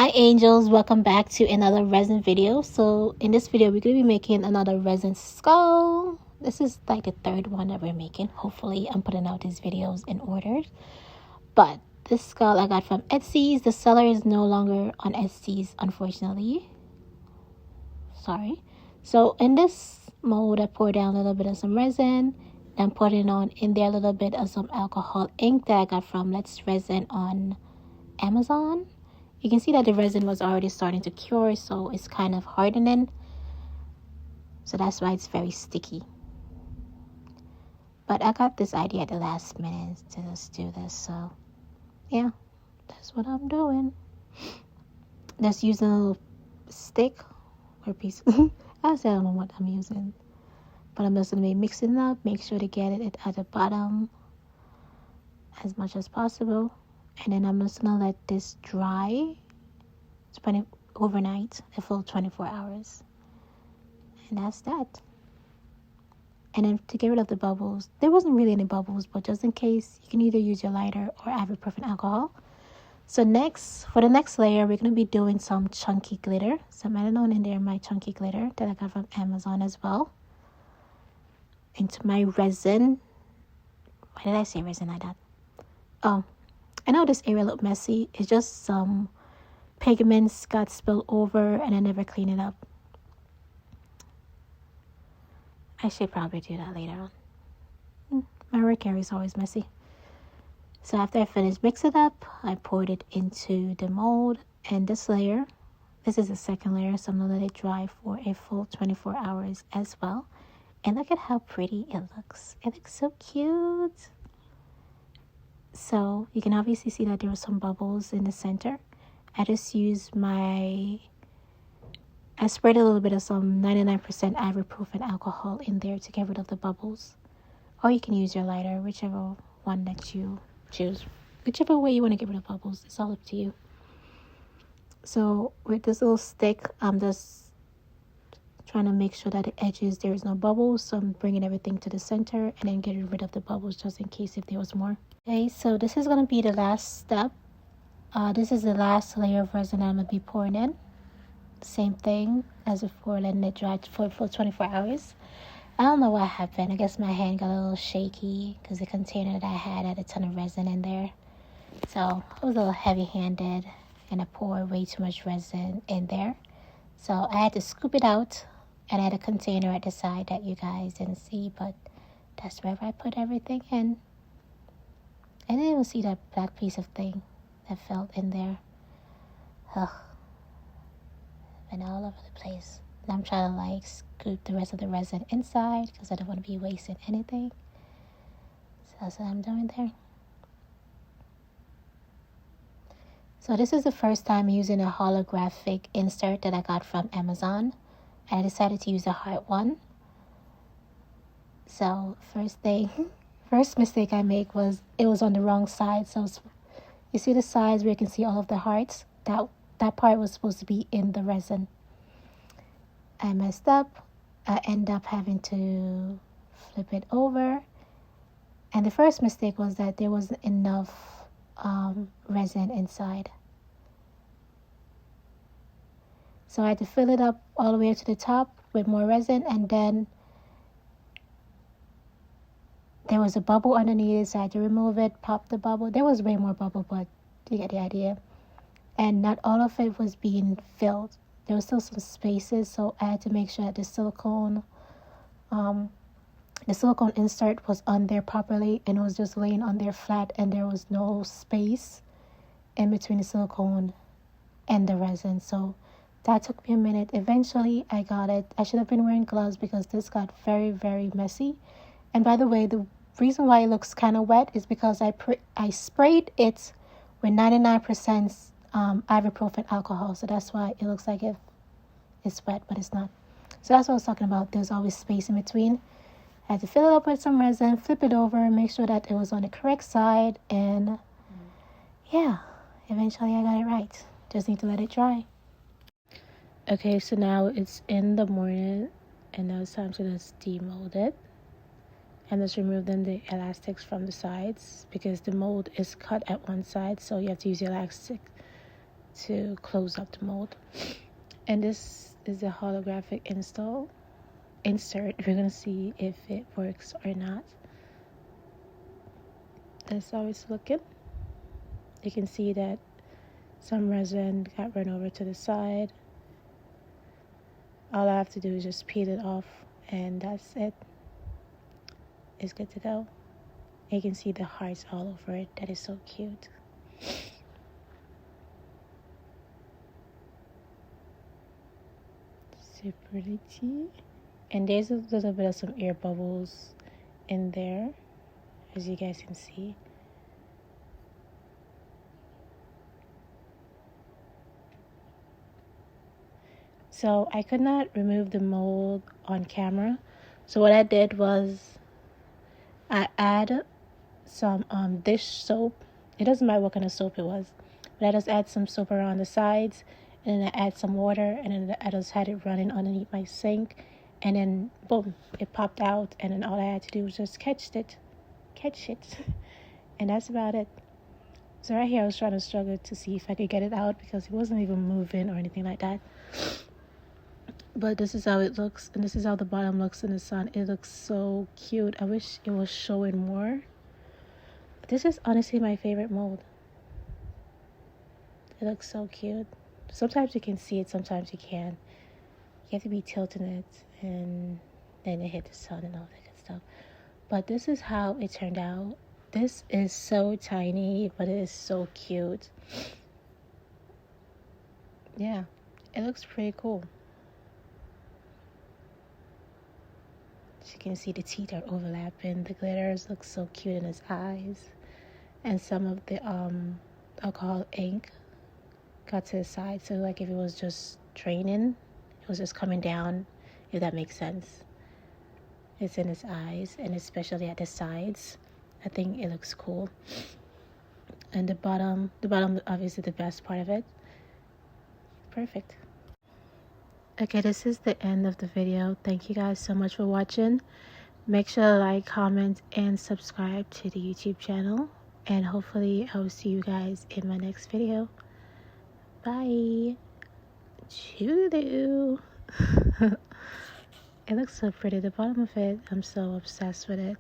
Hi angels, welcome back to another resin video. So in this video we're going to be making another resin skull. This is like the third one that we're making. Hopefully I'm putting out these videos in order. But this skull I got from Etsy's. The seller is no longer on Etsy's, unfortunately. Sorry. So in this mold I poured down a little bit of some resin. Then putting on in there a little bit of some alcohol ink that I got from Let's Resin on Amazon. You can see that the resin was already starting to cure, so it's kind of hardening. So that's why it's very sticky. But I got this idea at the last minute to just do this, so yeah, that's what I'm doing. Just using a little stick or piece. I don't know what I'm using. But I'm just going to be mixing it up, make sure to get it at the bottom as much as possible. And then I'm just going to let this dry overnight, a full 24 hours. And that's that. And then to get rid of the bubbles, there wasn't really any bubbles, but just in case, you can either use your lighter or ibuprofen alcohol. So next, for the next layer, we're going to be doing some chunky glitter. So I'm adding on in there my chunky glitter that I got from Amazon as well. Into my resin. Why did I say resin like that? Oh, I know this area looked messy. It's just some pigments got spilled over and I never cleaned it up. I should probably do that later on. My work area is always messy. So after I finished mixing it up, I poured it into the mold. And this layer, this is the second layer, so I'm going to let it dry for a full 24 hours as well. And look at how pretty it looks. It looks so cute. So you can obviously see that there were some bubbles in the center. I just used I sprayed a little bit of some 99% ibuprofen alcohol in there to get rid of the bubbles. Or you can use your lighter, whichever one that you choose. Whichever way you want to get rid of bubbles, it's all up to you. So with this little stick, I'm just trying to make sure that the edges there is no bubbles, so I'm bringing everything to the center and then getting rid of the bubbles just in case if there was more. Okay, so this is going to be the last step. This is the last layer of resin I'm going to be pouring in. Same thing as before, letting it dry for 24 hours. I don't know what happened. I guess my hand got a little shaky because the container that I had a ton of resin in there. So I was a little heavy-handed and I poured way too much resin in there. So I had to scoop it out. And I had a container at the side that you guys didn't see, but that's where I put everything in. And then you'll see that black piece of thing that fell in there. Ugh. Been all over the place. And I'm trying to scoop the rest of the resin inside because I don't want to be wasting anything. So that's what I'm doing there. So this is the first time using a holographic insert that I got from Amazon. I decided to use the heart one. So first mistake I made was it was on the wrong side. So you see the sides where you can see all of the hearts? That part was supposed to be in the resin. I messed up. I end up having to flip it over. And the first mistake was that there wasn't enough resin inside. So I had to fill it up all the way to the top with more resin, and then there was a bubble underneath it, so I had to remove it, pop the bubble. There was way more bubble, but you get the idea. And not all of it was being filled. There was still some spaces, so I had to make sure that the silicone insert was on there properly, and it was just laying on there flat, and there was no space in between the silicone and the resin. So that took me a minute. Eventually, I got it. I should have been wearing gloves because this got very, very messy. And by the way, the reason why it looks kind of wet is because I sprayed it with 99% ibuprofen alcohol. So that's why it looks like it's wet, but it's not. So that's what I was talking about. There's always space in between. I had to fill it up with some resin, flip it over, make sure that it was on the correct side. And yeah, eventually I got it right. Just need to let it dry. Okay, so now it's in the morning, and now it's time to just demold it. And just remove the elastics from the sides because the mold is cut at one side, so you have to use the elastic to close up the mold. And this is the holographic insert. We're going to see if it works or not. That's how it's looking. You can see that some resin got run over to the side. All I have to do is just peel it off, and that's it. It's good to go. You can see the hearts all over it. That is so cute. Super pretty. And there's a little bit of some air bubbles in there, as you guys can see. So I could not remove the mold on camera. So what I did was I add some dish soap. It doesn't matter what kind of soap it was, but I just add some soap around the sides, and then I add some water, and then I just had it running underneath my sink, and then boom, it popped out, and then all I had to do was just catch it, and that's about it. So right here I was trying to struggle to see if I could get it out because it wasn't even moving or anything like that. But this is how it looks, and this is how the bottom looks in the sun. It looks so cute. I wish it was showing more. This is honestly my favorite mold. It looks so cute. Sometimes you can see it, sometimes you can't. You have to be tilting it, and then it hit the sun and all that good stuff. But this is how it turned out. This is so tiny, but it is so cute. Yeah, it looks pretty cool. As you can see, the teeth are overlapping. The glitters look so cute in his eyes. And some of the alcohol ink got to the side. So like if it was just draining, it was just coming down, if that makes sense. It's in his eyes, and especially at the sides. I think it looks cool. And the bottom obviously the best part of it. Perfect. Okay, this is the end of the video. Thank you guys so much for watching. Make sure to like, comment, and subscribe to the YouTube channel. And hopefully I will see you guys in my next video. Bye. Toodaloo. It looks so pretty. The bottom of it, I'm so obsessed with it.